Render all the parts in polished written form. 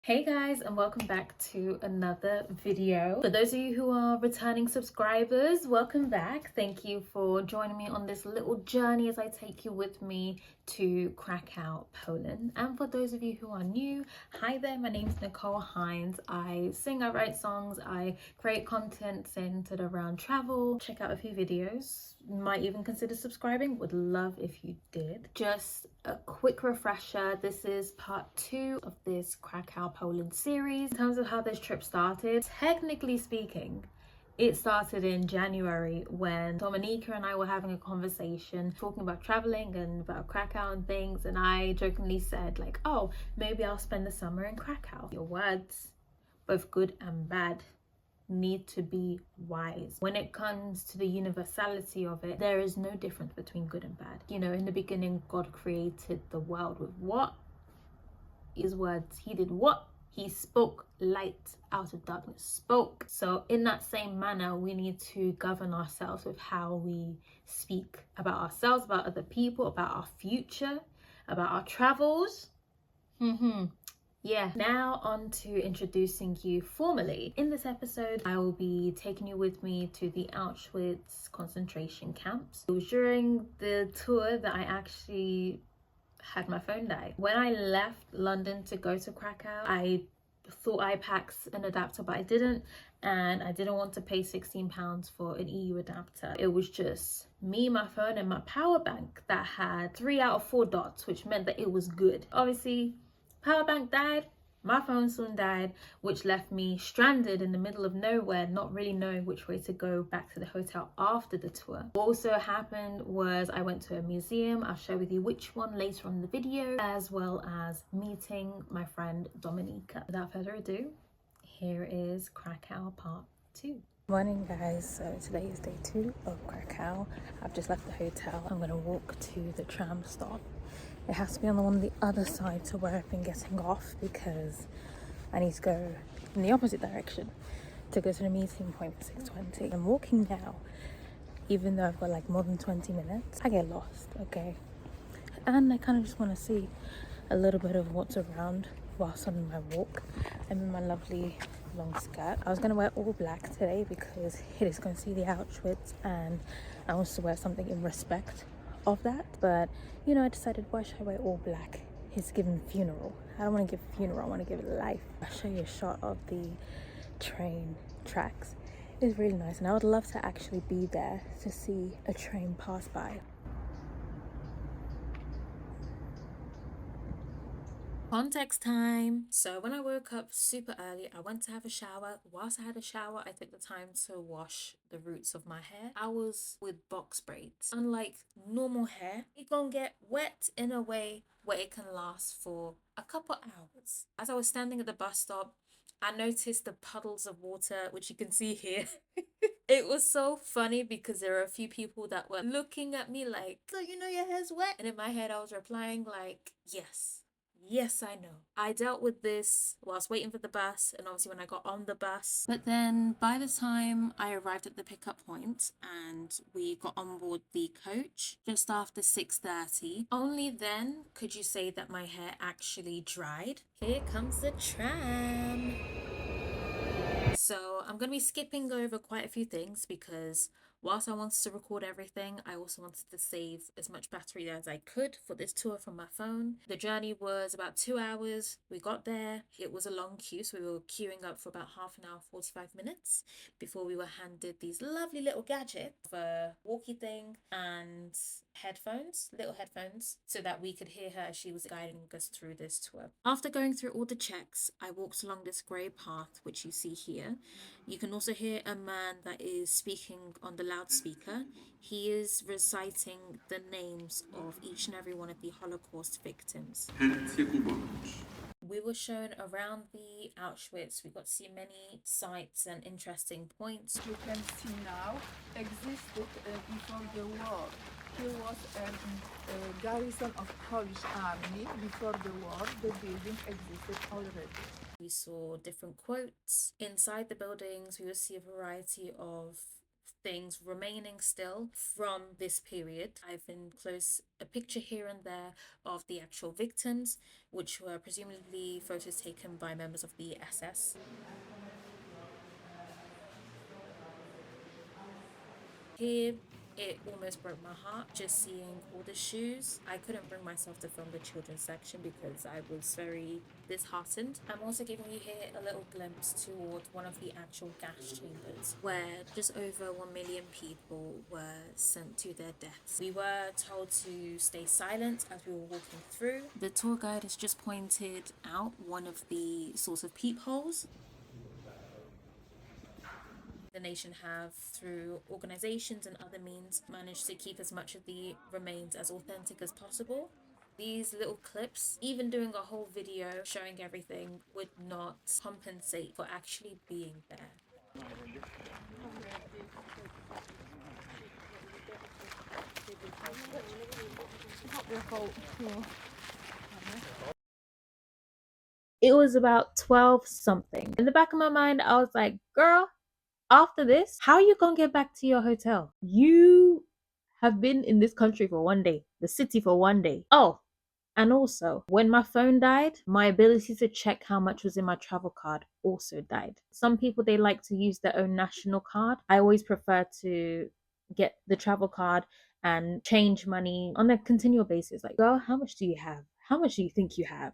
Hey guys, and welcome back to another video. For those of you who are returning subscribers, welcome back. Thank you for joining me on this little journey as I take you with me to Krakow, Poland. And for those of you who are new, hi there, my name's Nicole Hines. I sing, I write songs, I create content centered around travel. Check out a few videos. Might even consider subscribing, would love if you did. Just a quick refresher, this is part 2 of this Krakow, Poland series. In terms of how this trip started, technically speaking, it started in January when Dominika and I were having a conversation talking about traveling and about Krakow and things, and I jokingly said like, oh, maybe I'll spend the summer in Krakow. Your words, both good and bad, need to be wise. When it comes to the universality of it, there is no difference between good and bad. You know, in the beginning, God created the world with what? His words. He did what? He spoke light out of darkness. Spoke. So in that same manner, we need to govern ourselves with how we speak about ourselves, about other people, about our future, about our travels. Yeah, now on to introducing you formally. In this episode, I will be taking you with me to the Auschwitz concentration camps. It was during the tour that I actually had my phone die. When I left London to go to Krakow, I thought I packed an adapter, but I didn't, and I didn't want to pay £16 for an EU adapter. It was just me, my phone, and my power bank that had 3 out of 4 dots, which meant that it was good. Obviously, power bank died, my phone soon died, which left me stranded in the middle of nowhere, not really knowing which way to go back to the hotel after the tour. What also happened was I went to a museum. I'll share with you which one later on in the video, as well as meeting my friend Dominika. Without further ado, here is Krakow part 2. Morning guys, so today is day 2 of Krakow. I've just left the hotel. I'm gonna walk to the tram stop. It has to be on the one on the other side to where I've been getting off, because I need to go in the opposite direction to go to the meeting point for 6:20. I'm walking now, even though I've got like more than 20 minutes. I get lost, okay? And I kind of just want to see a little bit of what's around whilst on my walk. I'm in my lovely long skirt. I was going to wear all black today because it is going to see the Auschwitz, and I want to wear something in respect of that, but you know, I decided, why should I wear all black? It's giving funeral. I don't want to give funeral, I want to give it life. I'll show you a shot of the train tracks. It's really nice, and I would love to actually be there to see a train pass by. Context time. So when I woke up super early, I went to have a shower. Whilst I had a shower, I took the time to wash the roots of my hair. I was with box braids. Unlike normal hair, it gonna get wet in a way where it can last for a couple hours. As I was standing at the bus stop, I noticed the puddles of water, which you can see here. It was so funny because there were a few people that were looking at me like, so you know your hair's wet? And in my head I was replying like, yes. Yes, I know. I dealt with this whilst waiting for the bus, and obviously when I got on the bus. But then by the time I arrived at the pickup point and we got on board the coach just after 6:30, only then could you say that my hair actually dried. Here comes the tram. So I'm going to be skipping over quite a few things because whilst I wanted to record everything, I also wanted to save as much battery as I could for this tour from my phone. The journey was about 2 hours. We got there. It was a long queue, so we were queuing up for about half an hour, 45 minutes before we were handed these lovely little gadgets, a walkie thing and headphones, little headphones, so that we could hear her as she was guiding us through this tour. After going through all the checks, I walked along this grey path, which you see here. You can also hear a man that is speaking on the loudspeaker. He is reciting the names of each and every one of the Holocaust victims. We were shown around the Auschwitz. We got to see many sights and interesting points. You can see now existed before the war. Here was a garrison of Polish army. Before the war, the building existed already. We saw different quotes. Inside the buildings, we would see a variety of things remaining still from this period. I've enclosed a picture here and there of the actual victims, which were presumably photos taken by members of the SS. Here, it almost broke my heart just seeing all the shoes. I couldn't bring myself to film the children's section because I was very disheartened. I'm also giving you here a little glimpse toward one of the actual gas chambers where just over 1 million people were sent to their deaths. We were told to stay silent as we were walking through. The tour guide has just pointed out one of the sorts of peepholes the nation have, through organizations and other means, managed to keep as much of the remains as authentic as possible. These little clips, even doing a whole video showing everything, would not compensate for actually being there. It was about 12 something. In the back of my mind, I was like, girl, after this, how are you gonna get back to your hotel? You have been in this country for 1 day, the city for 1 day. Oh, and also, when my phone died, my ability to check how much was in my travel card also died. Some people, they like to use their own national card. I always prefer to get the travel card and change money on a continual basis. Like, girl, how much do you have? How much do you think you have?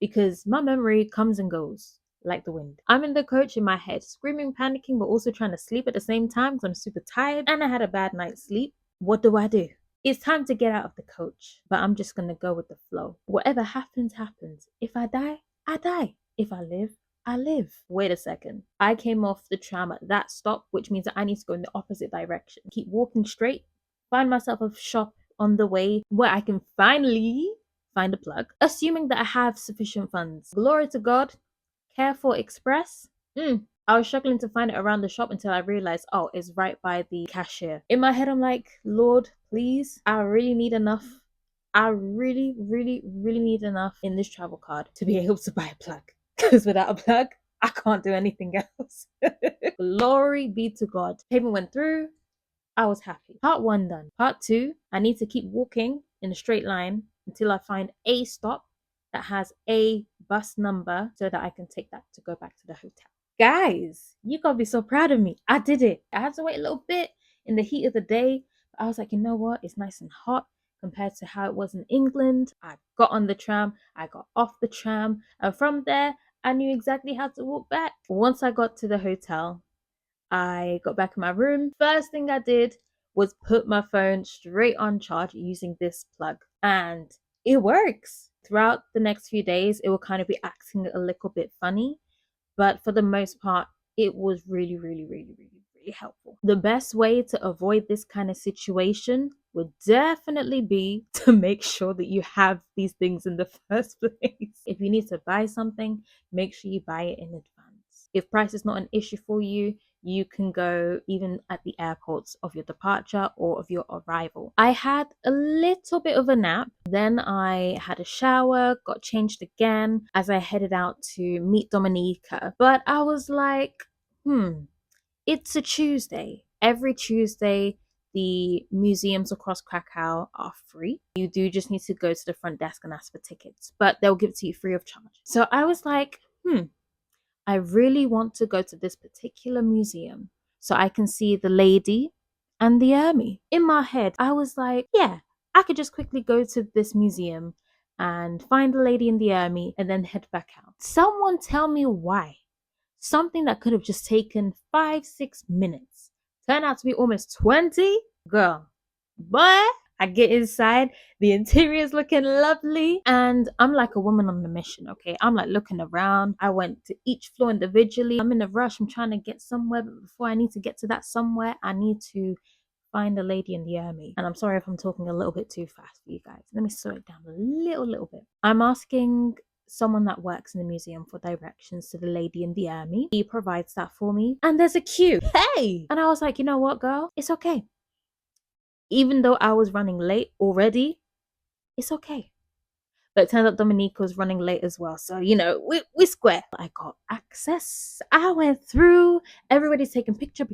Because my memory comes and goes like the wind. I'm in the coach in my head, screaming, panicking, but also trying to sleep at the same time because I'm super tired and I had a bad night's sleep. What do I do? It's time to get out of the coach, but I'm just gonna go with the flow. Whatever happens, happens. If I die, I die. If I live, I live. Wait a second. I came off the tram at that stop, which means that I need to go in the opposite direction. Keep walking straight, find myself a shop on the way where I can finally find a plug, assuming that I have sufficient funds. Glory to God. Careful Express. I was struggling to find it around the shop until I realized, oh, it's right by the cashier. In my head, I'm like, Lord, please, I really need enough. I really, really, really need enough in this travel card to be able to buy a plug. Because without a plug, I can't do anything else. Glory be to God. Payment went through. I was happy. Part 1 done. Part 2, I need to keep walking in a straight line until I find a stop that has a bus number so that I can take that to go back to the hotel. Guys, you gotta be so proud of me. I did it. I had to wait a little bit in the heat of the day, but I was like, you know what? It's nice and hot compared to how it was in England. I got on the tram, I got off the tram, and from there, I knew exactly how to walk back. Once I got to the hotel, I got back in my room. First thing I did was put my phone straight on charge using this plug, and it works. Throughout the next few days, it will kind of be acting a little bit funny, but for the most part, it was really, really, really, really, really helpful. The best way to avoid this kind of situation would definitely be to make sure that you have these things in the first place. If you need to buy something, make sure you buy it in advance. If price is not an issue for you, you can go even at the airports of your departure or of your arrival. I had a little bit of a nap, then I had a shower, got changed again as I headed out to meet Dominica. But I was like, it's a Tuesday. Every Tuesday, the museums across Krakow are free. You do just need to go to the front desk and ask for tickets, but they'll give it to you free of charge. So I was like, I really want to go to this particular museum so I can see the lady and the army. In my head, I was like, yeah, I could just quickly go to this museum and find the lady in the army and then head back out. Someone tell me why. Something that could have just taken 5-6 minutes turned out to be almost 20. Girl, boy, I get inside, the interior is looking lovely, and I'm like a woman on a mission, okay? I'm like looking around. I went to each floor individually. I'm in a rush. I'm trying to get somewhere, but before I need to get to that somewhere, I need to find a lady in the army. And I'm sorry if I'm talking a little bit too fast for you guys. Let me slow it down a little bit. I'm asking someone that works in the museum for directions to the lady in the army. He provides that for me, and there's a queue. Hey! And I was like, you know what, girl? It's okay. Even though I was running late already, it's okay. But it turns out Dominique was running late as well. So, we're square. I got access access. I went through, everybody's taking picture.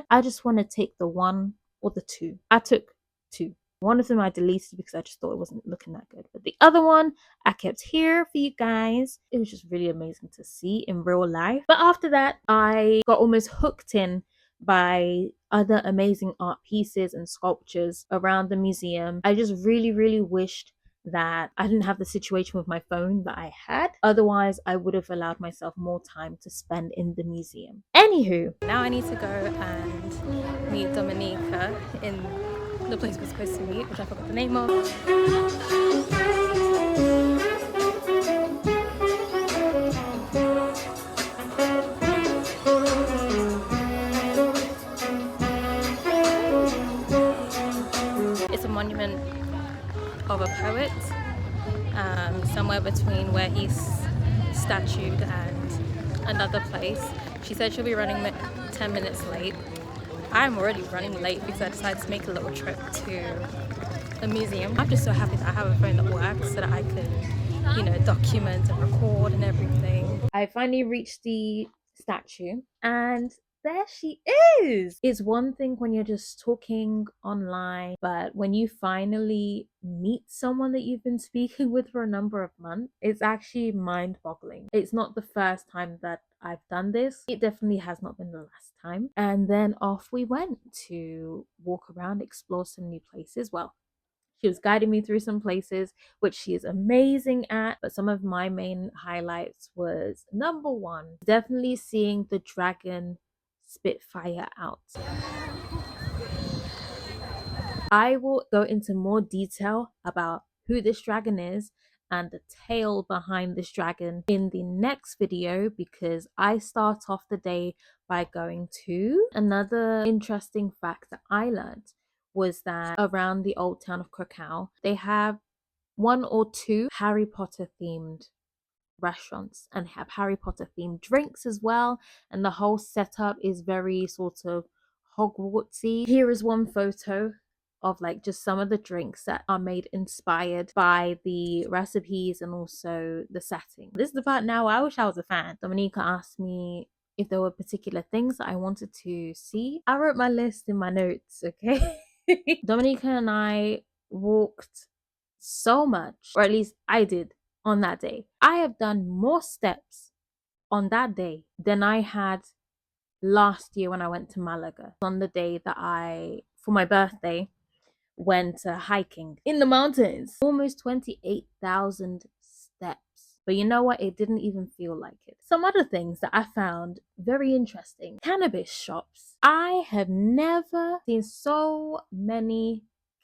I just want to take the one or the two. I took two. One of them I deleted because I just thought it wasn't looking that good. But the other one I kept here for you guys. It was just really amazing to see in real life. But after that, I got almost hooked in by other amazing art pieces and sculptures around the museum. I just really wished that I didn't have the situation with my phone that I had. Otherwise, I would have allowed myself more time to spend in the museum. Anywho, now I need to go and meet Dominica in the place we're supposed to meet, which I forgot the name of. It's a monument of a poet, somewhere between where he's statued and another place. She said she'll be running 10 minutes late. I'm already running late because I decided to make a little trip to the museum. I'm just so happy that I have a phone that works so that I can, you know, document and record and everything. I finally reached the statue and there she is. It's one thing when you're just talking online, but when you finally meet someone that you've been speaking with for a number of months, it's actually mind-boggling. It's not the first time that I've done this. It definitely has not been the last time. And then off we went to walk around, explore some new places. Well, she was guiding me through some places, which she is amazing at. But some of my main highlights was, number one, definitely seeing the dragon Spitfire out. I will go into more detail about who this dragon is and the tale behind this dragon in the next video, because I start off the day by going to another interesting fact that I learned was that around the old town of Krakow, they have one or two Harry Potter themed restaurants and have Harry Potter themed drinks as well, and the whole setup is very sort of Hogwartsy. Here is one photo of like just some of the drinks that are made inspired by the recipes and also the setting. This is the part now I wish I was a fan. Dominica asked me if there were particular things that I wanted to see. I wrote my list in my notes, okay? Dominica and I walked so much, or at least I did, on that day. I have done more steps on that day than I had last year when I went to Malaga. On the day that I, for my birthday, went hiking in the mountains. Almost 28,000 steps. But you know what? It didn't even feel like it. Some other things that I found very interesting. Cannabis shops. I have never seen so many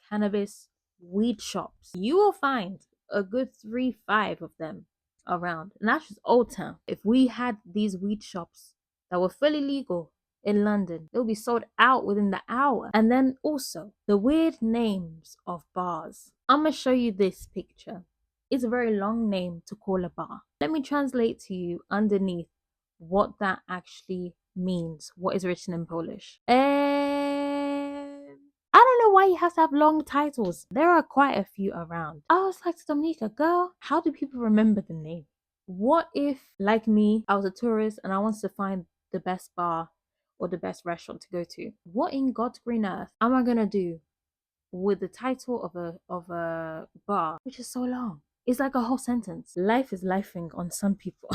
cannabis weed shops. You will find a good 3-5 of them around, and that's just Old Town. If we had these weed shops that were fully legal in London, they'll be sold out within the hour. And then also the weird names of bars. I'm gonna show you this picture. It's a very long name to call a bar. Let me translate to you underneath what that actually means, what is written in Polish. I don't know why you have to have long titles. There are quite a few around. I was like to Dominica, girl, how do people remember the name? What if, like me, I was a tourist and I wanted to find the best bar or the best restaurant to go to? What in God's green earth am I gonna do with the title of a bar, which is so long? It's like a whole sentence. Life is lifing on some people.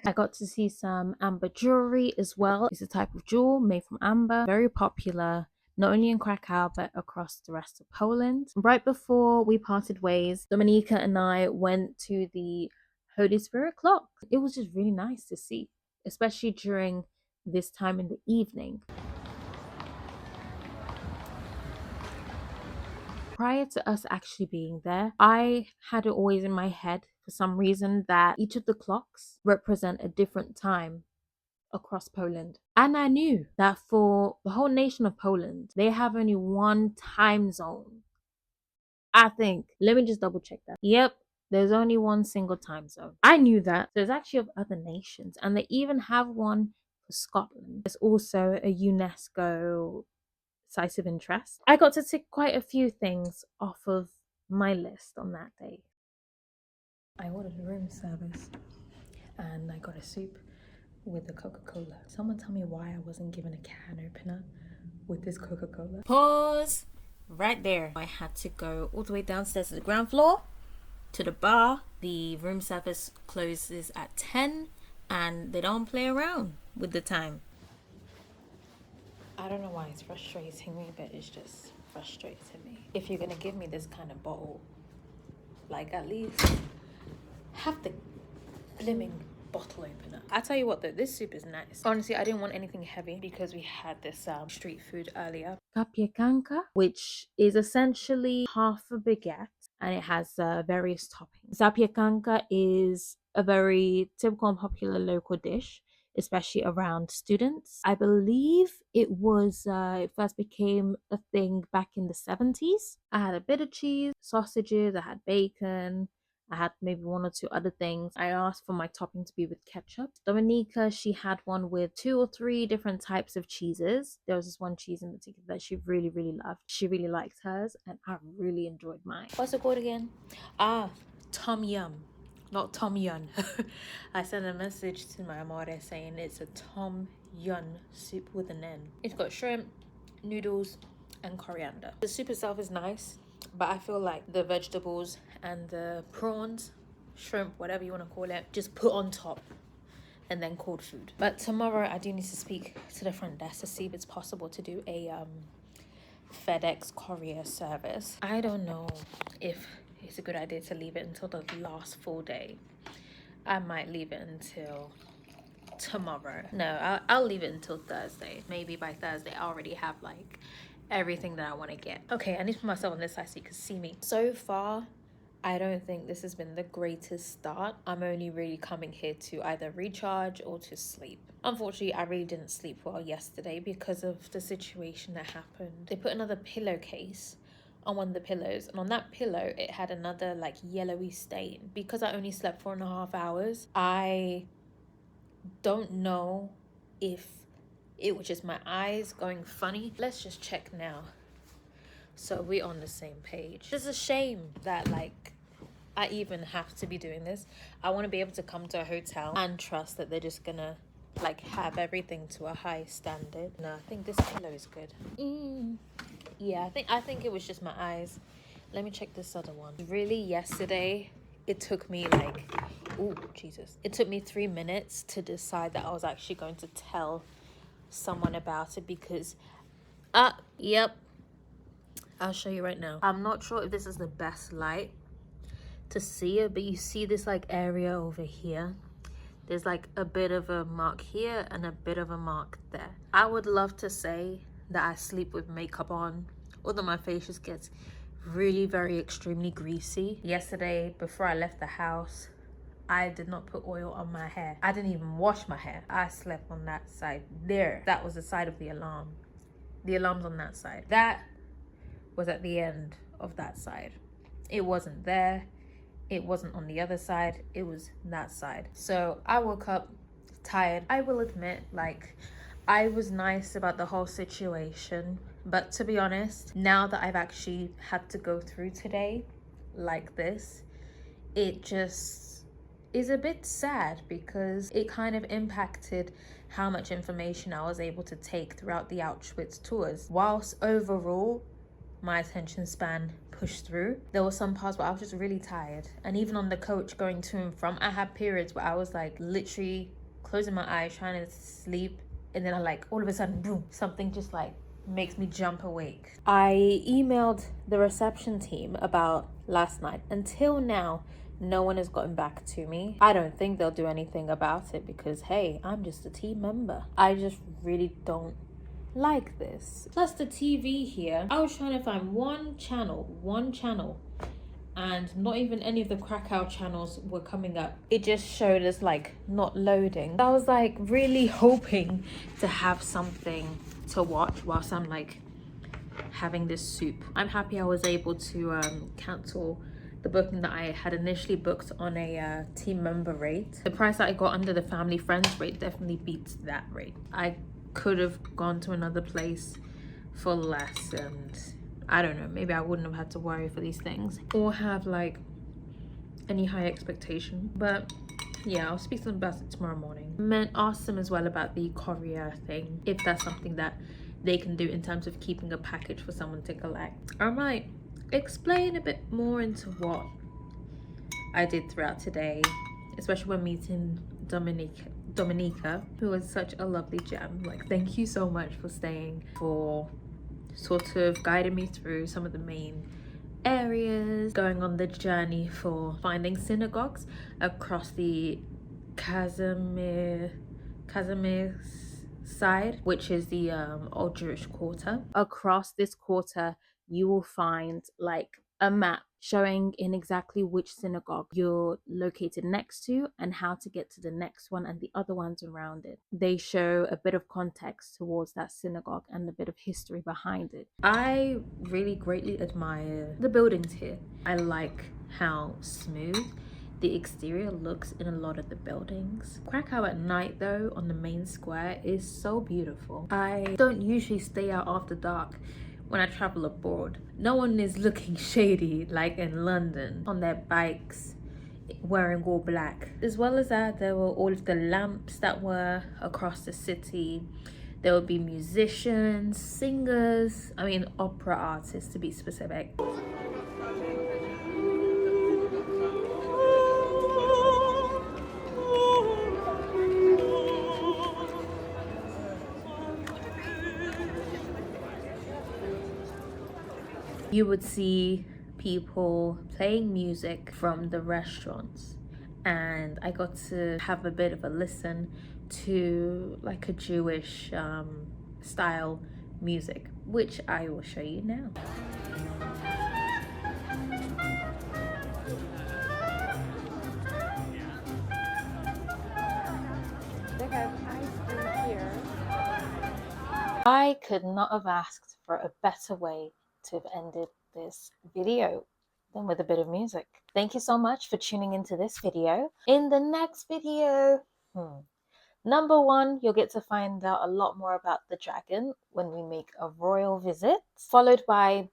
I got to see some amber jewelry as well. It's a type of jewel made from amber, very popular not only in Krakow but across the rest of Poland. Right before we parted ways, Dominica and I went to the Holy Spirit clock. It was just really nice to see, especially during this time in the evening. Prior to us actually being there, I had it always in my head for some reason that each of the clocks represent a different time across Poland. And I knew that for the whole nation of Poland, they have only one time zone. I think. Let me just double check that. Yep, there's only one single time zone. I knew that. There's actually of other nations, and they even have one for Scotland. There's also a UNESCO site of interest. I got to tick quite a few things off of my list on that day. I ordered a room service and I got a soup with the Coca-Cola. Someone tell me why I wasn't given a can opener with this Coca-Cola. Pause right there. I had to go all the way downstairs to the ground floor to the bar. The room service closes at 10 and they don't play around with the time. I don't know why it's frustrating me, but it's just frustrating me. If you're gonna give me this kind of bottle, like at least have the blimmin' bottle opener. I tell you what though, this soup is nice. Honestly, I didn't want anything heavy because we had this street food earlier. Zapiekanka, which is essentially half a baguette and it has various toppings. Zapiekanka is a very typical and popular local dish, especially around students. I believe it first became a thing back in the 70s. I had a bit of cheese, sausages, I had bacon, I had maybe one or two other things. I asked for my topping to be with ketchup. Dominica, she had one with 2 or 3 different types of cheeses. There was this one cheese in particular that she really, really loved. She really liked hers and I really enjoyed mine. What's it called again? Tom Yum. Not Tom Yun. I sent a message to my amore saying it's a Tom Yun soup with an N. It's got shrimp, noodles, and coriander. The soup itself is nice, but I feel like the vegetables and the prawns, shrimp, whatever you want to call it, just put on top and then called food. But tomorrow I do need to speak to the front desk to see if it's possible to do a FedEx courier service. I don't know if it's a good idea to leave it until the last full day. I might leave it until tomorrow. No, I'll leave it until Thursday. Maybe by Thursday I already have like everything that I want to get. Okay, I need to put myself on this side so you can see me. So far, I don't think this has been the greatest start. I'm only really coming here to either recharge or to sleep. Unfortunately, I really didn't sleep well yesterday because of the situation that happened. They put another pillowcase on one of the pillows, and on that pillow it had another like yellowy stain. Because I only slept 4.5 hours, I don't know if it was just my eyes going funny. Let's just check now so we're on the same page. It's a shame that like I even have to be doing this. I want to be able to come to a hotel and trust that they're just gonna like have everything to a high standard. No, I think this pillow is good. Yeah, I think it was just my eyes. Let me check this other one. Really, yesterday it took me like, oh Jesus, it took me 3 minutes to decide that I was actually going to tell someone about it because yep, I'll show you right now. I'm not sure if this is the best light to see it, but you see this like area over here. There's like a bit of a mark here and a bit of a mark there. I would love to say that I sleep with makeup on, although my face just gets really very extremely greasy. Yesterday before I left the house, I did not put oil on my hair. I didn't even wash my hair. I slept on that side there. That was the side of the alarm. The alarm's on that side. That was at the end of that side. It wasn't there. It wasn't on the other side. It was that side. So I woke up tired. I will admit, like, I was nice about the whole situation. But to be honest, now that I've actually had to go through today like this, it just is a bit sad because it kind of impacted how much information I was able to take throughout the Auschwitz tours. Whilst overall, my attention span pushed through, there were some parts where I was just really tired. And even on the coach going to and from, I had periods where I was like literally closing my eyes, trying to sleep. And then I like, all of a sudden, boom, something just like makes me jump awake. I emailed the reception team about last night. Until now, no one has gotten back to me. I don't think they'll do anything about it because, hey, I'm just a team member. I just really don't like this. Plus the TV here, I was trying to find one channel, and not even any of the Krakow channels were coming up. It just showed us like not loading. I was like really hoping to have something to watch whilst I'm like having this soup. I'm happy I was able to cancel the booking that I had initially booked on a team member rate. The price that I got under the family friends rate definitely beats that rate. I could have gone to another place for less, and I don't know, maybe I wouldn't have had to worry for these things or have like any high expectation. But yeah, I'll speak to them about it tomorrow morning. And ask them as well about the courier thing, if that's something that they can do in terms of keeping a package for someone to collect. I might explain a bit more into what I did throughout today, especially when meeting Dominica, who was such a lovely gem. Like, thank you so much for staying, for sort of guiding me through some of the main areas, going on the journey for finding synagogues across the Casimir side, which is the old Jewish quarter. Across this quarter, you will find like a map showing in exactly which synagogue you're located next to and how to get to the next one and the other ones around it. They show a bit of context towards that synagogue and a bit of history behind it. I really greatly admire the buildings here. I like how smooth the exterior looks in a lot of the buildings. Krakow at night though, on the main square, is so beautiful. I don't usually stay out after dark when I travel abroad. No one is looking shady like in London on their bikes wearing all black. As well as that, there were all of the lamps that were across the city. There would be musicians, singers, I mean opera artists to be specific. You would see people playing music from the restaurants, and I got to have a bit of a listen to like a Jewish style music, which I will show you now. They have ice cream here. I could not have asked for a better way to have ended this video than with a bit of music. Thank you so much for tuning into this video. In the next video, number one, you'll get to find out a lot more about the dragon when we make a royal visit, followed by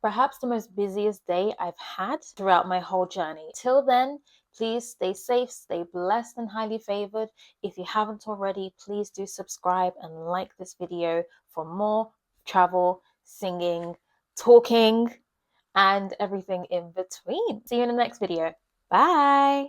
perhaps the most busiest day I've had throughout my whole journey. Till then, please stay safe, stay blessed and highly favored. If you haven't already, please do subscribe and like this video for more travel, singing, talking, and everything in between. See you in the next video. Bye.